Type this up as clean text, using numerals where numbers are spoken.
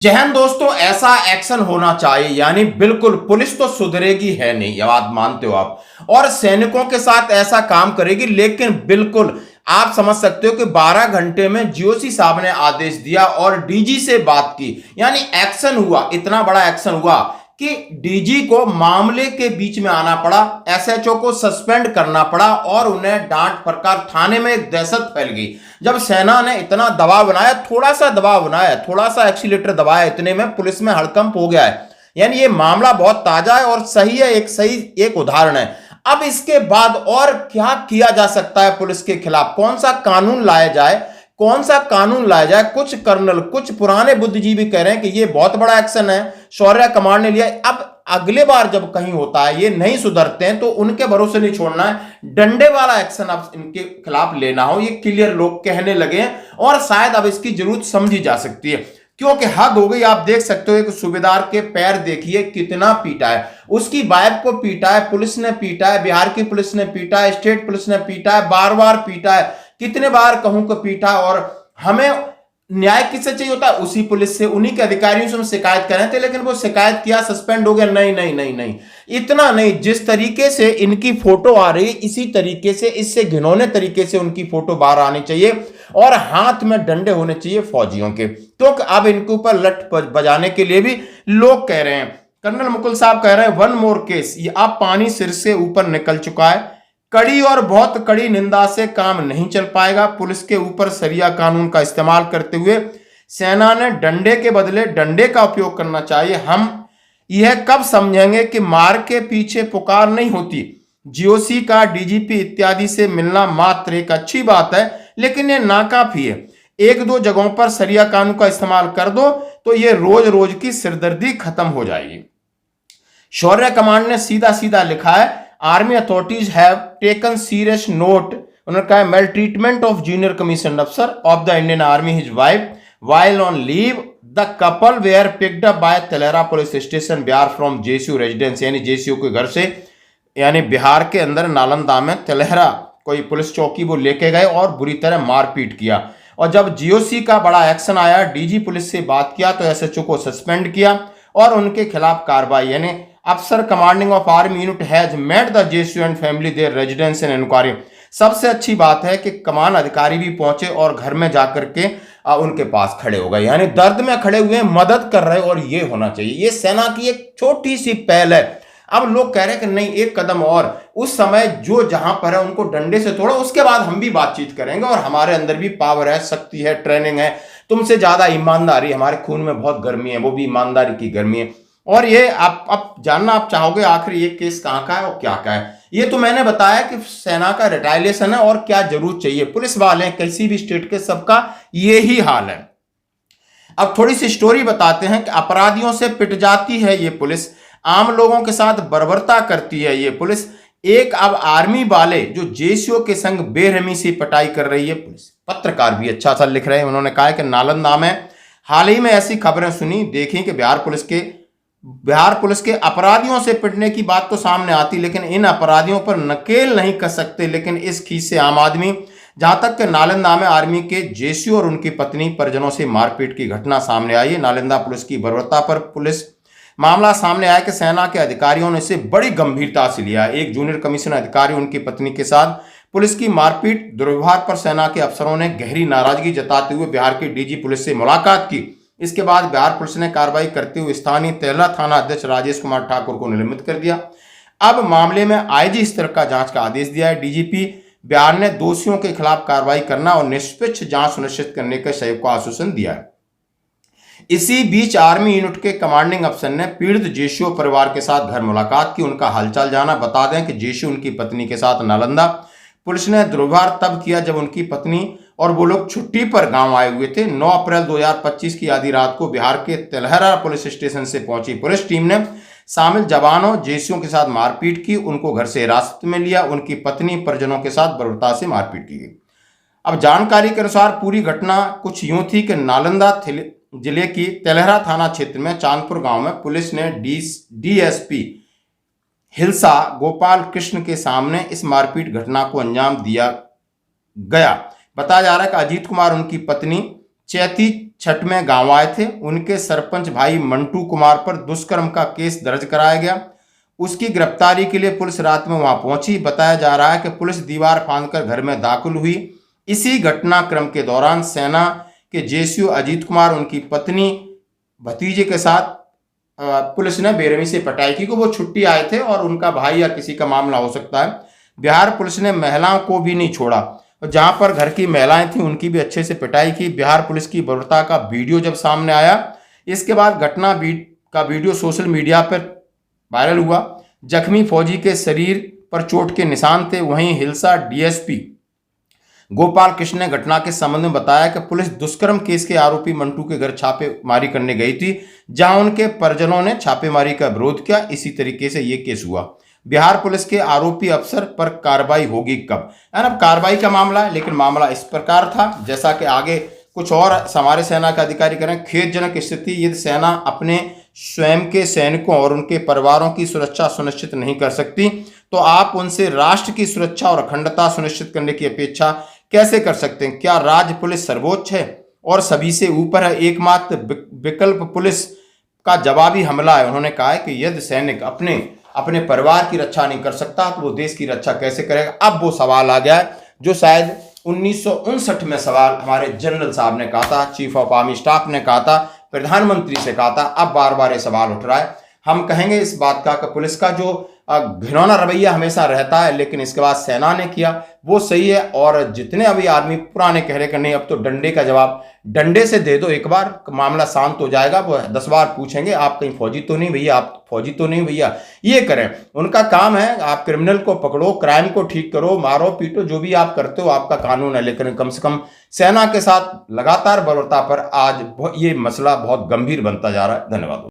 जय हिंद दोस्तों, ऐसा एक्शन होना चाहिए। यानी बिल्कुल पुलिस तो सुधरेगी है नहीं, ये बात मानते हो आप, और सैनिकों के साथ ऐसा काम करेगी। लेकिन बिल्कुल आप समझ सकते हो कि 12 घंटे में जीओसी साहब ने आदेश दिया और डीजी से बात की। यानी एक्शन हुआ, इतना बड़ा एक्शन हुआ कि डीजी को मामले के बीच में आना पड़ा, एसएचओ को सस्पेंड करना पड़ा और उन्हें डांट फटकार, थाने में एक दहशत फैल गई। जब सेना ने इतना दबाव बनाया, थोड़ा सा दबाव बनाया, थोड़ा सा एक्सीलेटर दबाया, इतने में पुलिस में हड़कंप हो गया है। यानी ये मामला बहुत ताजा है और सही है, एक उदाहरण है। अब इसके बाद और क्या किया जा सकता है पुलिस के खिलाफ, कौन सा कानून लाया जाए, कौन सा कानून लाया जाए। कुछ कर्नल, कुछ पुराने बुद्धिजीवी कह रहे हैं कि ये बहुत बड़ा एक्शन है, शौर्य कमांड ने लिया। अब अगले बार जब कहीं होता है, ये नहीं सुधरते हैं तो उनके भरोसे नहीं छोड़ना है, डंडे वाला एक्शन अब इनके खिलाफ लेना हो, ये क्लियर लोग कहने लगे हैं। और शायद अब इसकी जरूरत समझी जा सकती है, क्योंकि हद हो गई। आप देख सकते हो एक सूबेदार के पैर देखिए कितना पीटा है, उसकी वाइफ को पीटा है, पुलिस ने पीटा है, बिहार की पुलिस ने पीटा है, स्टेट पुलिस ने पीटा है, बार बार पीटा है। कितने बार कहूं कि पीटा। और हमें न्याय किससे चाहिए होता है? उसी पुलिस से, उन्हीं के अधिकारियों से हम शिकायत कर रहे थे। लेकिन वो शिकायत किया, सस्पेंड हो गया। नहीं नहीं नहीं नहीं, इतना नहीं। जिस तरीके से इनकी फोटो आ रही, इसी तरीके से, इससे घिनौने तरीके से उनकी फोटो बाहर आनी चाहिए और हाथ में डंडे होने चाहिए फौजियों के। तो अब इनके ऊपर लठ बजाने के लिए भी लोग कह रहे हैं। कर्नल मुकुल साहब कह रहे हैं वन मोर केस, ये अब पानी सिर से ऊपर निकल चुका है, कड़ी और बहुत कड़ी निंदा से काम नहीं चल पाएगा। पुलिस के ऊपर सरिया कानून का इस्तेमाल करते हुए सेना ने डंडे के बदले डंडे का उपयोग करना चाहिए। हम यह कब समझेंगे कि मार के पीछे पुकार नहीं होती। जीओसी का डीजीपी इत्यादि से मिलना मात्र एक अच्छी बात है, लेकिन यह नाकाफी है। एक दो जगहों पर सरिया कानून का इस्तेमाल कर दो तो यह रोज रोज की सिरदर्दी खत्म हो जाएगी। शौर्य कमांड ने सीधा सीधा लिखा है, army authorities have taken serious note, उन्होंने कहा maltreatment of junior commission अफसर of the Indian army, his wife while on leave, the couple were picked up by Telhara police station Bihar from JCO residence. यानी JCO के घर से, यानी बिहार के अंदर नालंदा में तेलहरा कोई पुलिस चौकी वो लेके गए और बुरी तरह मारपीट किया। और जब जीओसी का बड़ा एक्शन आया, डीजी पुलिस से बात किया तो एसएचओ को सस्पेंड किया और उनके खिलाफ कार्रवाई। यानी अफसर commanding of army unit has met the JCO and family their residence in inquiry. सबसे अच्छी बात है कि कमान अधिकारी भी पहुंचे और घर में जाकर के उनके पास खड़े हो गए। यानी दर्द में खड़े हुए, मदद कर रहे, और ये होना चाहिए। ये सेना की एक छोटी सी पहल है। अब लोग कह रहे हैं कि नहीं, एक कदम और, उस समय जो जहां पर है उनको डंडे से तोड़ो, उसके बाद हम भी बातचीत करेंगे और हमारे अंदर भी पावर है, शक्ति है, ट्रेनिंग है, तुमसे ज्यादा ईमानदारी, हमारे खून में बहुत गर्मी है, वो भी ईमानदारी की गर्मी है। और ये आप जानना आप चाहोगे आखिर ये केस कहां का है और क्या का है। ये तो मैंने बताया कि सेना का रिटायलेशन है और क्या जरूरत चाहिए। पुलिस वाले किसी भी स्टेट के, सबका यही हाल है। अब थोड़ी सी स्टोरी बताते हैं कि अपराधियों से पिट जाती है ये पुलिस, आम लोगों के साथ बर्बरता करती है ये पुलिस। एक अब आर्मी वाले जो जेसीओ के संग बेरहमी से पिटाई कर रही है पुलिस। पत्रकार भी अच्छा सा लिख रहे हैं, उन्होंने कहा कि नालंदा में हाल ही में ऐसी खबरें सुनी, देखी कि बिहार पुलिस के अपराधियों से पिटने की बात तो सामने आती, लेकिन इन अपराधियों पर नकेल नहीं कस सकते। लेकिन इस खींच से आम आदमी, जहां तक कि नालंदा में आर्मी के जेसीओ और उनकी पत्नी परिजनों से मारपीट की घटना सामने आई है। नालंदा पुलिस की बर्बरता पर पुलिस मामला सामने आया कि सेना के अधिकारियों ने इसे बड़ी गंभीरता से लिया। एक जूनियर कमीशन अधिकारी उनकी पत्नी के साथ पुलिस की मारपीट, दुर्व्यवहार पर सेना के अफसरों ने गहरी नाराजगी जताते हुए बिहार के डीजी पुलिस से मुलाकात की। इसके बाद बिहार पुलिस ने कार्रवाई करते हुए स्थानीय तेलहरा थाना अध्यक्ष राजेश कुमार ठाकुर को निलंबित कर दिया। अब मामले में आईजी स्तर का जांच का आदेश दिया है। डीजीपी बिहार ने दोषियों के खिलाफ कार्रवाई करना और निष्पक्ष जांच सुनिश्चित करने के सहयोग का आश्वासन दिया है। इसी बीच आर्मी यूनिट के कमांडिंग अफसर ने पीड़ित जेसीओ परिवार के साथ घर मुलाकात की, उनका हालचाल जाना। बता दें कि जेसीओ उनकी पत्नी के साथ नालंदा पुलिस ने दुर्व्यवहार तब किया जब उनकी पत्नी और वो लोग छुट्टी पर गांव आए हुए थे। 9 अप्रैल 2025 की आधी रात को बिहार के तेलहरा पुलिस स्टेशन से पहुंची पुलिस टीम ने शामिल जवानों जेसीओ के साथ मारपीट की, उनको घर से हिरासत में लिया, उनकी पत्नी परिजनों के साथ बर्बरता से मारपीट की गई। अब जानकारी के अनुसार पूरी घटना कुछ यूं थी कि नालंदा जिले की तेलहरा थाना क्षेत्र में चांदपुर गांव में पुलिस ने डीएसपी हिलसा गोपाल कृष्ण के सामने इस मारपीट घटना को अंजाम दिया गया। बताया जा रहा है कि अजीत कुमार, उनकी पत्नी चैती छठ में गांव आए थे। उनके सरपंच भाई मंटू कुमार पर दुष्कर्म का केस दर्ज कराया गया। उसकी गिरफ्तारी के लिए पुलिस रात में वहां पहुंची। बताया जा रहा है कि पुलिस दीवार फांदकर घर में दाखिल हुई। इसी घटनाक्रम के दौरान सेना के जेसीओ अजीत कुमार, उनकी पत्नी, भतीजे के साथ पुलिस ने बेरहमी से पिटाई की। वो छुट्टी आए थे और उनका भाई या किसी का मामला हो सकता है। बिहार पुलिस ने महिलाओं को भी नहीं छोड़ा, जहां पर घर की महिलाएं थी उनकी भी अच्छे से पिटाई की। बिहार पुलिस की बर्बरता का वीडियो जब सामने आया, इसके बाद घटना का वीडियो सोशल मीडिया पर वायरल हुआ। जख्मी फौजी के शरीर पर चोट के निशान थे। वहीं हिलसा डीएसपी गोपाल कृष्ण ने घटना के संबंध में बताया कि पुलिस दुष्कर्म केस के आरोपी मंटू के घर छापेमारी करने गई थी, जहां उनके परिजनों ने छापेमारी का विरोध किया। इसी तरीके से यह केस हुआ। बिहार पुलिस के आरोपी अफसर पर कार्रवाई होगी कब? अब कार्रवाई का मामला है, लेकिन मामला इस प्रकार था, जैसा कि आगे कुछ और हमारे सेना के अधिकारी करें। खेदजनक स्थिति, यदि सेना अपने स्वयं के सैनिकों और उनके परिवारों की सुरक्षा सुनिश्चित नहीं कर सकती, तो आप उनसे राष्ट्र की सुरक्षा और अखंडता सुनिश्चित करने की अपेक्षा कैसे कर सकते हैं? क्या राज्य पुलिस सर्वोच्च है और सभी से ऊपर है? एकमात्र विकल्प पुलिस का जवाबी हमला है। उन्होंने कहा है कि यदि सैनिक अपने परिवार की रक्षा नहीं कर सकता तो वो देश की रक्षा कैसे करेगा? अब वो सवाल आ गया है जो शायद 1959 में सवाल हमारे जनरल साहब ने कहा था, चीफ ऑफ आर्मी स्टाफ ने कहा था, प्रधानमंत्री से कहा था। अब बार बार ये सवाल उठ रहा है। हम कहेंगे इस बात का कि पुलिस का जो घिनौना रवैया हमेशा रहता है, लेकिन इसके बाद सेना ने किया वो सही है। और जितने अभी आदमी पुराने कह रहे कि नहीं अब तो डंडे का जवाब डंडे से दे दो, एक बार मामला शांत हो जाएगा। वो 10 बार पूछेंगे आप कहीं फौजी तो नहीं भैया, आप फौजी तो नहीं भैया। ये करें, उनका काम है। आप क्रिमिनल को पकड़ो, क्राइम को ठीक करो, मारो पीटो, जो भी आप करते हो आपका कानून है, लेकिन कम से कम सेना के साथ लगातार बर्बरता पर आज ये मसला बहुत गंभीर बनता जा रहा है। धन्यवाद।